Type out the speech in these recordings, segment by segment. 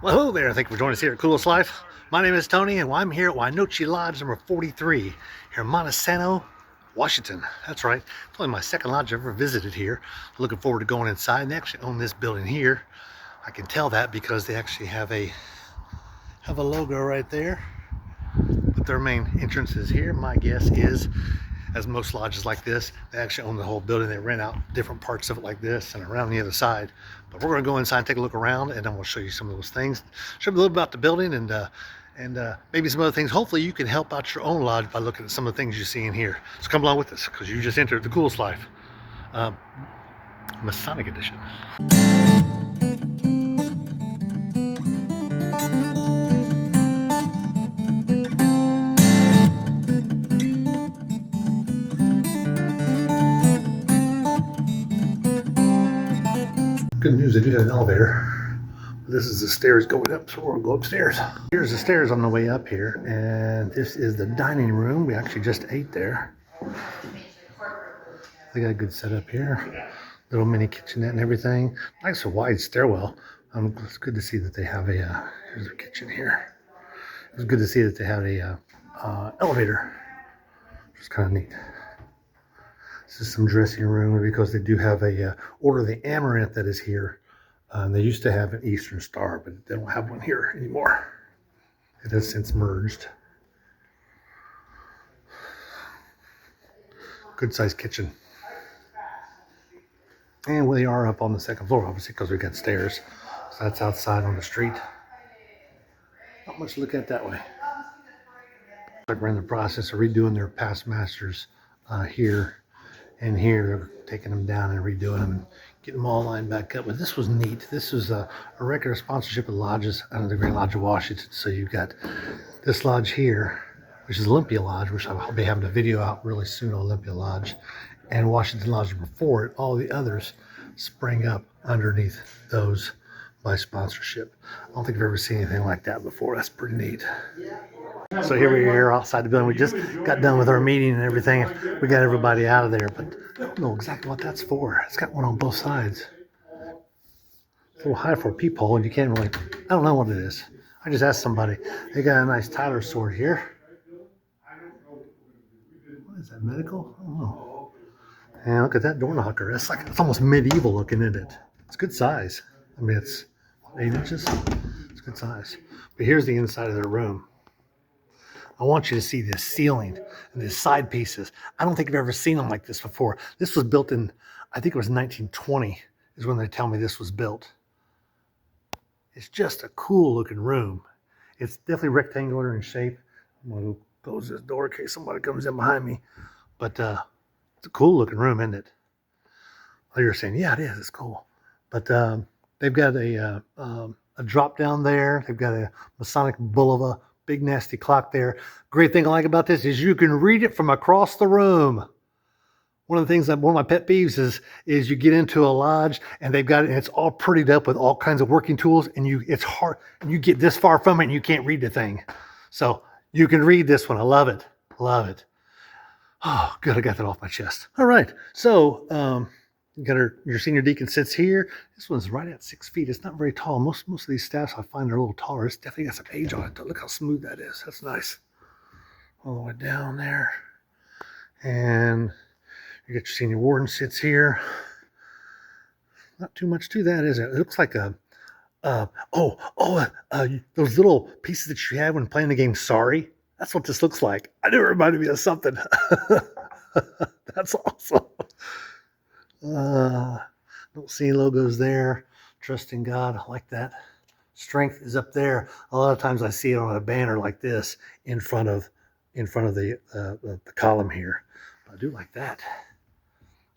Well, hello there. Thank you for joining us here at Coolest Life. My name is Tony, and I'm here at Wynooche Lodge number 43 here in Montesano, Washington. That's right. It's only my second lodge I've ever visited here. Looking forward to going inside. They actually own this building here. I can tell that because they actually have a logo right there. But their main entrance is here. My guess is, as most lodges like this, they actually own the whole building. They rent out different parts of it like this and around the other side. But we're going to go inside and take a look around, and then we'll show you some of those things. Show you a little bit about the building and maybe some other things. Hopefully you can help out your own lodge by looking at some of the things you see in here. So come along with us, because you just entered the Coolest Life Masonic edition. Good news, they do have an elevator. This is the stairs going up, so we'll go upstairs. Here's the stairs on the way up here, and this is the dining room. We actually just ate there. They got a good setup here. Little mini kitchenette and everything. Nice wide stairwell. It's good to see that they have a, here's their kitchen here. It's good to see that they have a elevator, which is kind of neat. This is some dressing room because they do have a Order of the Amaranth that is here. They used to have an Eastern Star, but they don't have one here anymore. It has since merged. Good sized kitchen. And we are up on the second floor, obviously, because we got stairs. So that's outside on the street. Not much to look at that way. Like we're in the process of redoing their past masters here. And here they're taking them down and redoing them and getting them all lined back up. But this was neat. This was a record of sponsorship of lodges under the Great Lodge of Washington. So you've got this lodge here, which is Olympia Lodge, which I'll be having a video out really soon on Olympia Lodge, and Washington Lodge before it. All the others sprang up underneath those by sponsorship. I don't think I've ever seen anything like that before. That's pretty neat. So here we are outside the building. We just got done with our meeting and everything. We got everybody out of there, but I don't know exactly what that's for. It's got one on both sides. It's a little high for a peephole, and you can't really, I don't know what it is. I just asked somebody. They got a nice Tyler sword here. What is that, medical? I don't know. And look at that door knocker. It's like, it's almost medieval looking, isn't it? It's good size. I mean, it's 8 inches. It's good size. But here's the inside of their room. I want you to see this ceiling and these side pieces. I don't think I've ever seen them like this before. This was built in, I think it was 1920 is when they tell me this was built. It's just a cool looking room. It's definitely rectangular in shape. I'm going to close this door in case somebody comes in behind me. But it's a cool looking room, isn't it? Oh, you're saying, yeah, it is. It's cool. But they've got a drop down there. They've got a Masonic Boulevard. Big nasty clock there. Great thing I like about this is you can read it from across the room. One of the things that one of my pet peeves is you get into a lodge and they've got it and it's all prettied up with all kinds of working tools and it's hard and you get this far from it and you can't read the thing. So you can read this one. I love it. Love it. Oh, good. I got that off my chest. All right. So you got your senior deacon sits here. This one's right at 6 feet. It's not very tall. Most of these staffs I find are a little taller. It's definitely got some age on it. Look how smooth that is. That's nice. All the way down there. And you got your senior warden sits here. Not too much to that, is it? It looks like those little pieces that you had when playing the game Sorry. That's what this looks like. I knew it reminded me of something. That's awesome. Don't see any logos there. Trust in God. I like that. Strength is up there. A lot of times I see it on a banner like this in front of the column here. But I do like that.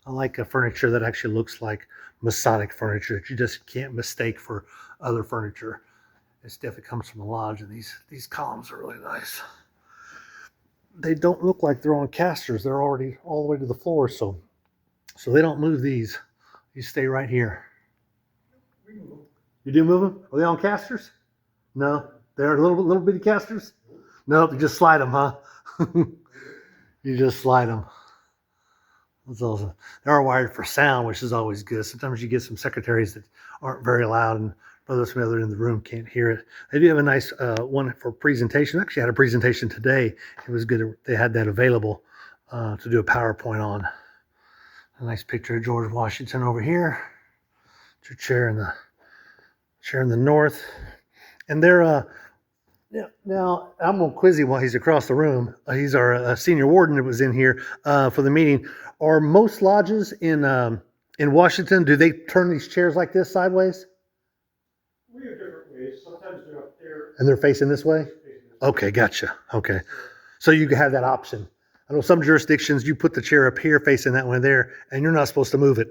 I like a furniture that actually looks like Masonic furniture that you just can't mistake for other furniture. It definitely comes from the lodge, and these columns are really nice. They don't look like they're on casters. They're already all the way to the floor, so they don't move these. You stay right here. You do move them? Are they on casters? No. They're little bitty casters? Nope, you just slide them, huh? You just slide them. That's awesome. They are wired for sound, which is always good. Sometimes you get some secretaries that aren't very loud and Brothers from the other end of the room can't hear it. They do have a nice one for presentation. Actually, I had a presentation today. It was good. They had that available to do a PowerPoint on. A nice picture of George Washington over here. Your chair in the north. And they're now I'm gonna quiz him while he's across the room. He's our senior warden that was in here for the meeting. Are most lodges in Washington, do they turn these chairs like this sideways? We have different ways. Sometimes they're up there. And they're facing this way? Okay, gotcha. Okay. So you have that option. I know some jurisdictions, you put the chair up here facing that one there, and you're not supposed to move it.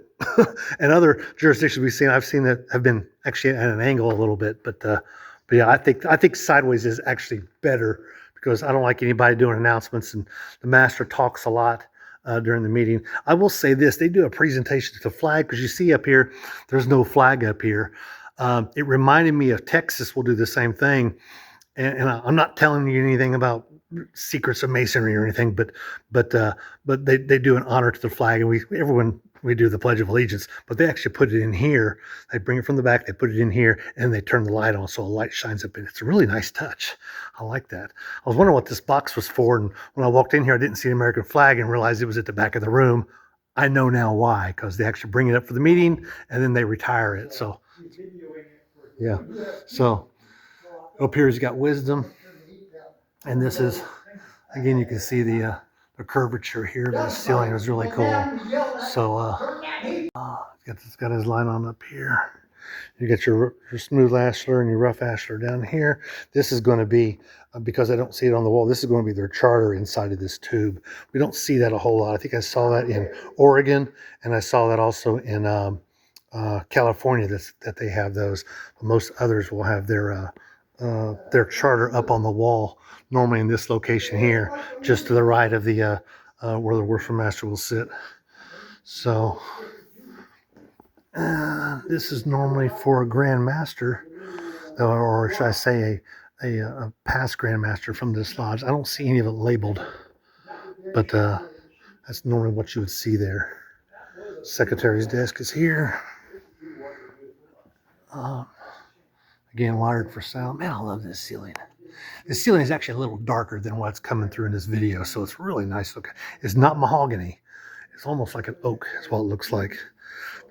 And other jurisdictions I've seen that have been actually at an angle a little bit. But yeah, I think sideways is actually better because I don't like anybody doing announcements, and the master talks a lot during the meeting. I will say this, they do a presentation to the flag because you see up here, there's no flag up here. It reminded me of Texas will do the same thing. And I'm not telling you anything about secrets of masonry or anything, but they do an honor to the flag, and we do the Pledge of Allegiance, but they actually put it in here. They bring it from the back, they put it in here, and they turn the light on so a light shines up in it. It's a really nice touch. I like that. I was wondering what this box was for, and when I walked in here, I didn't see an American flag and realized it was at the back of the room. I know now why, because they actually bring it up for the meeting, and then they retire it. So, yeah. So, up here he's got wisdom, and this is, again, you can see the curvature here. The ceiling is really cool. So it's got his line on up here. You got your smooth ashlar and your rough ashlar down here. This is going to be, because I don't see it on the wall, this is going to be their charter inside of this tube. We don't see that a whole lot. I think I saw that in Oregon, and I saw that also in California, that they have those. Most others will have their charter up on the wall, normally in this location here, just to the right of the where the worship master will sit. So this is normally for a grand master, or should I say a past grand master from this lodge. I don't see any of it labeled, but that's normally what you would see there. Secretary's desk is here. Again, wired for sound. Man, I love this ceiling. The ceiling is actually a little darker than what's coming through in this video, so it's really nice looking. It's not mahogany. It's almost like an oak. That's what it looks like.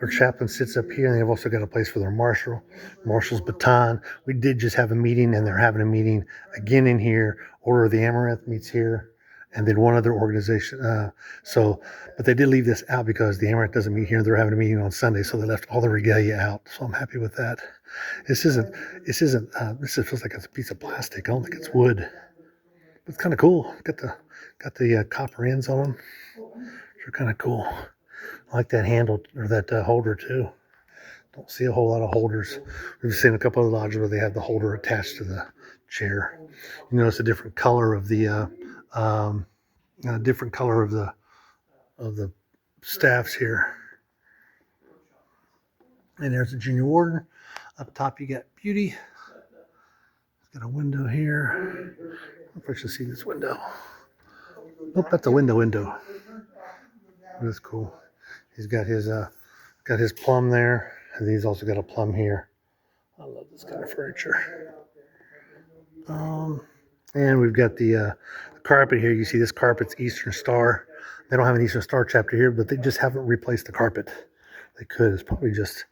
Their chaplain sits up here, and they've also got a place for their marshal's baton. We did just have a meeting, and they're having a meeting again in here. Order of the Amaranth meets here, and then one other organization. But they did leave this out because the Amaranth doesn't meet here. They're having a meeting on Sunday, so they left all the regalia out. So I'm happy with that. This feels like it's a piece of plastic. I don't think it's wood. But it's kind of cool. Got the copper ends on them. They're kind of cool. I like that handle, or that holder too. Don't see a whole lot of holders. We've seen a couple of lodges where they have the holder attached to the chair. You notice a different color of the staffs here. And there's the junior warden. Up top you got Beauty. It's got a window here. I don't know if I should see this window. Nope, that's a window. That's cool. He's got his plum there, and he's also got a plum here. I love this kind of furniture. And we've got the carpet here. You see this carpet's Eastern Star. They don't have an Eastern Star chapter here, but they just haven't replaced the carpet. They could. It's probably just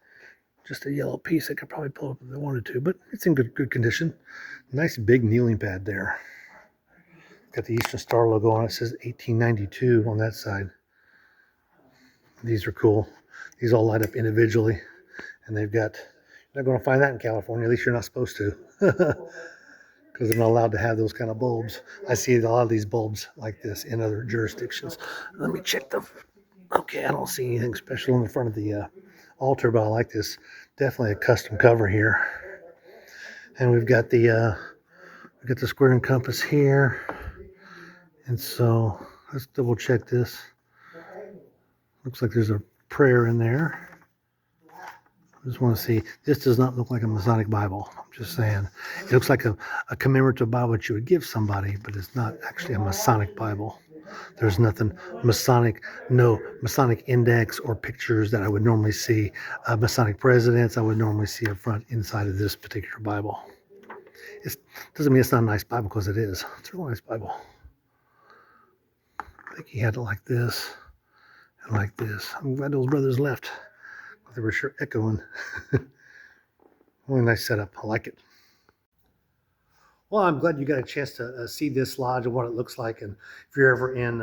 a yellow piece. They could probably pull up if they wanted to, but it's in good condition. Nice big kneeling pad there. Got the Eastern Star logo on it. It says 1892 on that side. These are cool. These all light up individually, and you're not going to find that in California. At least you're not supposed to, because they're not allowed to have those kind of bulbs. I see a lot of these bulbs like this in other jurisdictions. Let me check them. Okay, I don't see anything special in the front of the altar, but I like this. Definitely a custom cover here. And we've got the square and compass here. And so let's double check this. Looks like there's a prayer in there. I just want to see. This does not look like a Masonic Bible. I'm just saying. It looks like a commemorative Bible that you would give somebody, but it's not actually a Masonic Bible. There's nothing Masonic, no Masonic index or pictures that I would normally see. Masonic presidents I would normally see up front inside of this particular Bible. It doesn't mean it's not a nice Bible, because it is. It's a real nice Bible. I think he had it like this and like this. I'm glad those brothers left. They were sure echoing. Really nice setup. I like it. Well, I'm glad you got a chance to see this lodge and what it looks like. And if you're ever in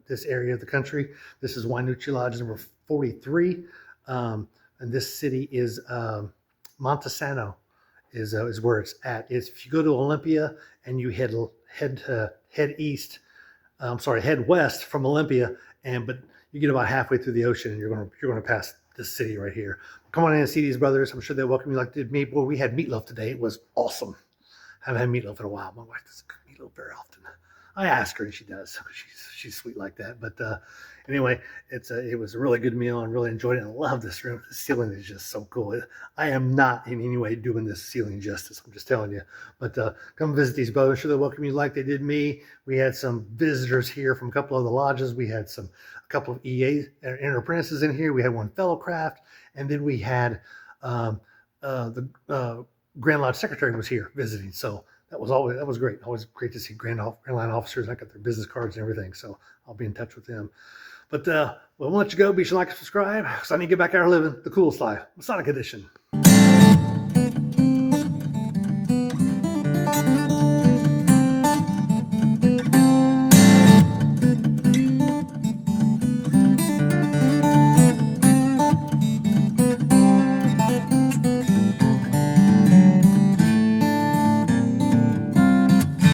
this area of the country, this is Wynooche Lodge number 43. And this city is Montesano is where it's at. If you go to Olympia and you head west from Olympia, but you get about halfway through the ocean and you're gonna pass this city right here. Come on in and see these brothers. I'm sure they'll welcome you like they did me. Boy, we had meatloaf today. It was awesome. I haven't had meatloaf in a while. My wife doesn't cook meatloaf very often. I ask her and she does. She's sweet like that. But anyway, it was a really good meal and really enjoyed it. I love this room. The ceiling is just so cool. I am not in any way doing this ceiling justice. I'm just telling you. But come visit these brothers. I'm sure they'll welcome you like they did me. We had some visitors here from a couple of the lodges. We had a couple of EA inner apprentices in here. We had one fellow craft, and then we had the Grand Lodge Secretary was here visiting. So that was great. Always great to see Grand Line officers. I got their business cards and everything, so I'll be in touch with them. But we'll let you go. Be sure to like and subscribe, because I need to get back out living the coolest life, Masonic edition.